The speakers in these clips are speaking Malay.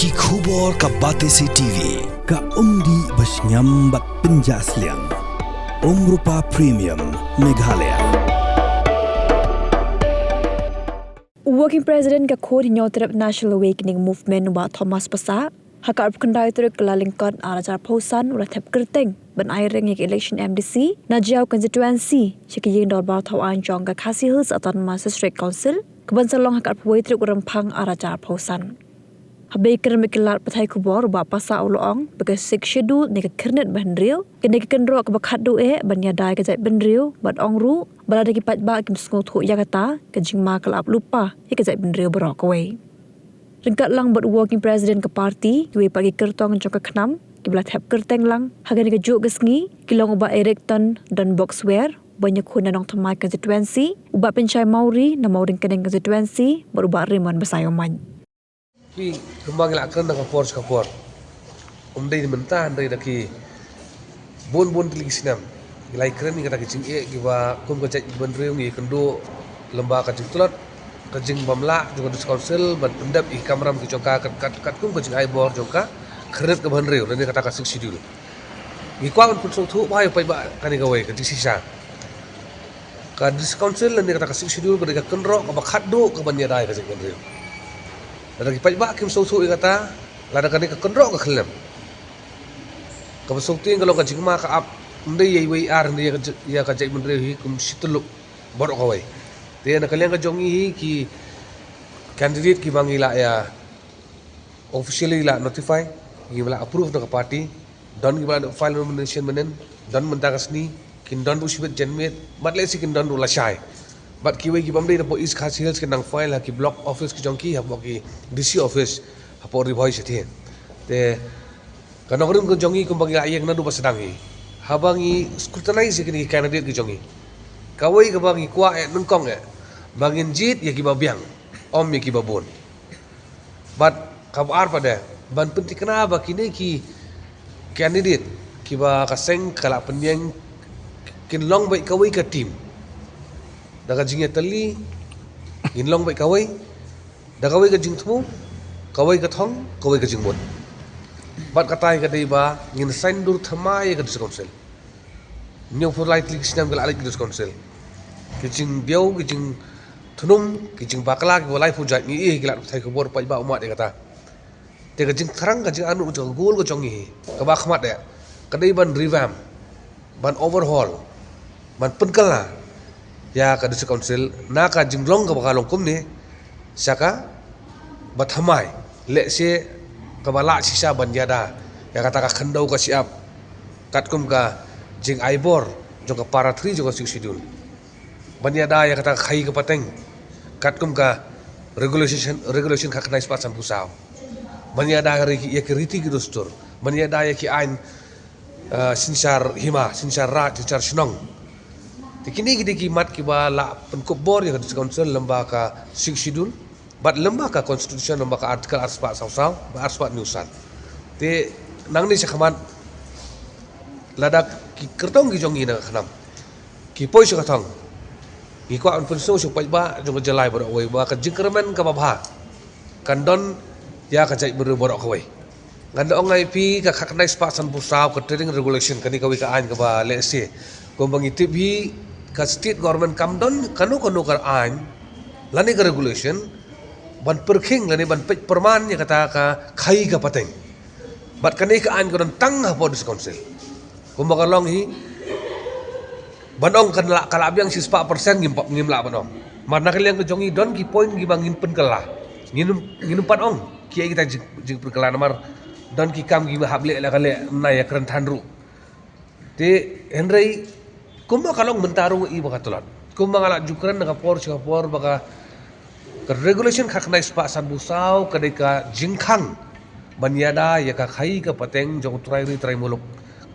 Ki khubor ka Batesi TV ka umdi basnyambak penjaslian Rupa Premium Meghalaya. Working President ka khod hinyotrap National Awakening Movement wa Thomas Pasa hakar kendai truk kelalingkot arajar pausan ulah thep kerteng ban airing yak election MDC na jiao constituency chikiyeng dor bar thau an jong ka khasi hills autonomous district council keban salong hakar puai truk rempang arajar pausan Habis kerana kelar patai kubor ba pasa uloong bagi sik schedule ni kernet bandriu kini kendro ke bakat doe banyadai ke jai bandriu bad ongru berada ki patba kim sngo thu yakata ke jingma kelap lupa ke jai bandriu berok away Ringkat lang bad working president ke parti kiwe pagi kertong jok ke khnam ki blat hep kerteng lang hagan ke juk gesngi kilong ba Erickton dan Boxwear banyak khuna nong thamai constituency uba pencai mauri na mauring keneng constituency beruba riman basayoman Ki kembang ilak kena kapor. Umdai di mentah dari daki bon teligi sinam. Ilai keren ni kata kicing kiba kum kacak bandriung i kendo lembah kacing tulat kacing bamla juga dus council ban pendap i kamram ki joka kat kum kacing aibor joka keret ke bandriung dan ni kata kasik sidul. Ni kwa pun so thu bai pai ba kani gawai kacing sisa. Ka dus council dan ni kata kasik sidul ka kenro ka bakaddo ka banyadai kacing bandriung. Lada ki pajba kim so kata lada kani ka kendro ka khlem ka basok ting kalau ka jingma ka ap ndai yei wei ar ndai ya ka jai mundre hi kum situluk borok ka wei te na kalian ka jongi hi ki candidate ki bangila ya officially la notify ki bala approve na ka party don ki bala file nomination menen don mentakasni kin don bu sibet janmet matle si kin don ula shai But kiwe ki bamdei dapo is khas hills ke nang file ha ki block office ki jongki hapo ki DC office hapo ribhoi sethe te kanogrim ko jongi kum bagi ayek na du basadang hi habangi scrutinize ki candidate ki jongi kawai ka bangi kwa nungkong bangin jit ya ki babiang om ya ki babon but kabar pada ban penting kenapa kini ki candidate ki ba kaseng kala penyeng kin long bai kawai ka team daga jingya tali inlong bai kawai daga kawai ka jingthmu kawai ka thong kawai ka jingbon bat katai ka deiba ngin sign dur thamai ka dis council new for lightly sinam gal alik dis council kijing biau kijing thunum kijing bakla ki bolai pu jat ni gila thai ka bor pai ba umat de kata te ka jing tharang ka jing anu jong gol ka jongi ka ba khmat de ka dei ban revamp ban overhaul ban penkala ya ka dis council na ka jinglong ka bakalong kum ni saka bathamai le se ka bala sisa banjada ya kata ka khandau ka siap kat kum ka jing aibor jong ka para 3 jong ka sidul banjada ya kata khai ka pateng kat kum ka regulation ka khnai spat sampusau banjada ya ki riti ki dostur banjada ya ki ain sinsar hima sinsar rat sinsar snong Kini kita kimat kiba la penkubor ya di council lembah ka sik sidul bat lembah ka constitution lembah ka artikel arspat saw ba arspat newsan te nang ni sakhaman lada ki kertong ki jongi na khanam ki poi sa kathong ki ko an penso su pai ba jong jalai borok wei ba ka jingkermen ka babha kandon ya ka jai borok ka wei nganda ongai pi ka khaknai spa san pusaw ka trading regulation kani ka wi ka ain ka ba le se ko bangi tibi ka state government kamdon kanu kar ain lani ka regulation ban perking lani ban pej perman ya kata ka khai ka pateng bat kani ka ain kon tang ha po dis council kumba long hi banong kan la kala abyang 6% ngimla banong marna kalian ke jongi don ki point ki bangin pen kala nginum pat ong ki kita jing perkala namar don ki kam ki hable la kale na ya kran thanru te henry kumba kalong mentarung i baka tulat kumba ngala jukran na kapor baka ka regulation khaknai spa san busau kadai ka jingkhang banyada ya ka khai ka pateng jong trai muluk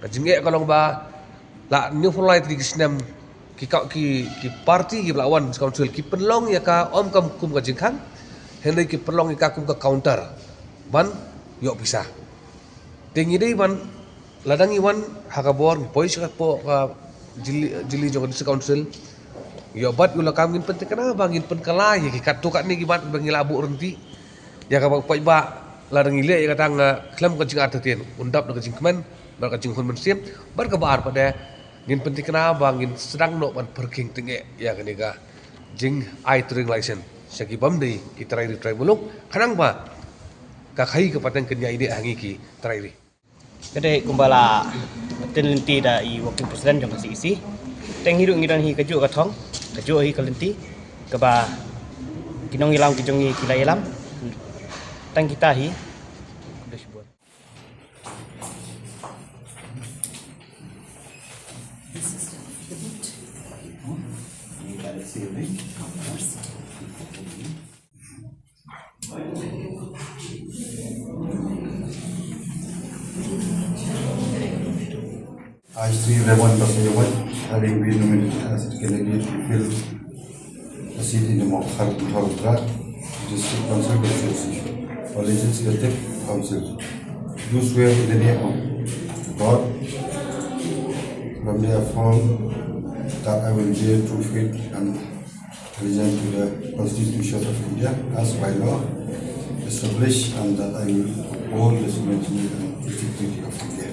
ka jinge kalong ba la new for light digisnam ki party ki lawan council ki penlong ya ka om kam kum ka jingkhang henry ki penlong ka kum ka counter ban yo bisa tingi dei ban ladangi wan hakabor pois ka po ka jili jong dis council yo bat ula kamgin penting kana bangin pen kala ye ki katu kat ni gibat bangi labu renti ya ka pai ba larang ile ya katang klam ka jing artatin undap na jing kemen bar ka jing hun men siam bar ka bar pada ngin penting kena bangin sedang no ban parking tinge ya kaniga jing ai touring license sagi bam dei ki trai buluk kanang ba ka khai ka patang kenya ide hangi ki trai Jadi kumbala tenlenti da i wakil presiden jong isi teng hidu ngidan hi kaju katong kaju hi kalenti keba kinong ilam kijong hi kila ilam tang kita hi dashboard. I, Sri Raymond Basayawan, having been nominated as a candidate to fill a seat in the Mokhar District Council Constituency for Legislative Council. Do swear in the name of God, from the affirm that I will bear true faith and allegiance to the Constitution of India as by law established, and that I will uphold the sovereignty and integrity of India.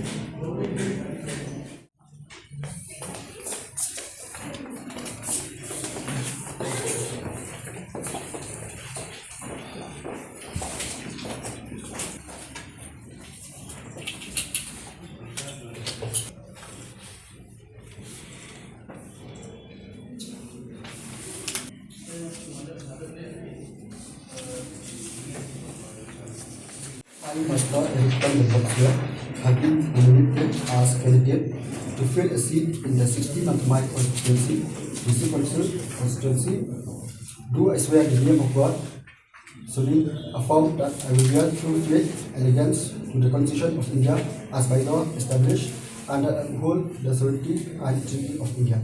I, Master Erikan Lepoksia, have been nominated as candidate to fill a seat in the 16th of my constituency, District Council constituency. Do I swear in the name of God, solemnly affirm that I will bear true faith and allegiance to the Constitution of India as by law established, and that I will uphold the sovereignty and integrity of India.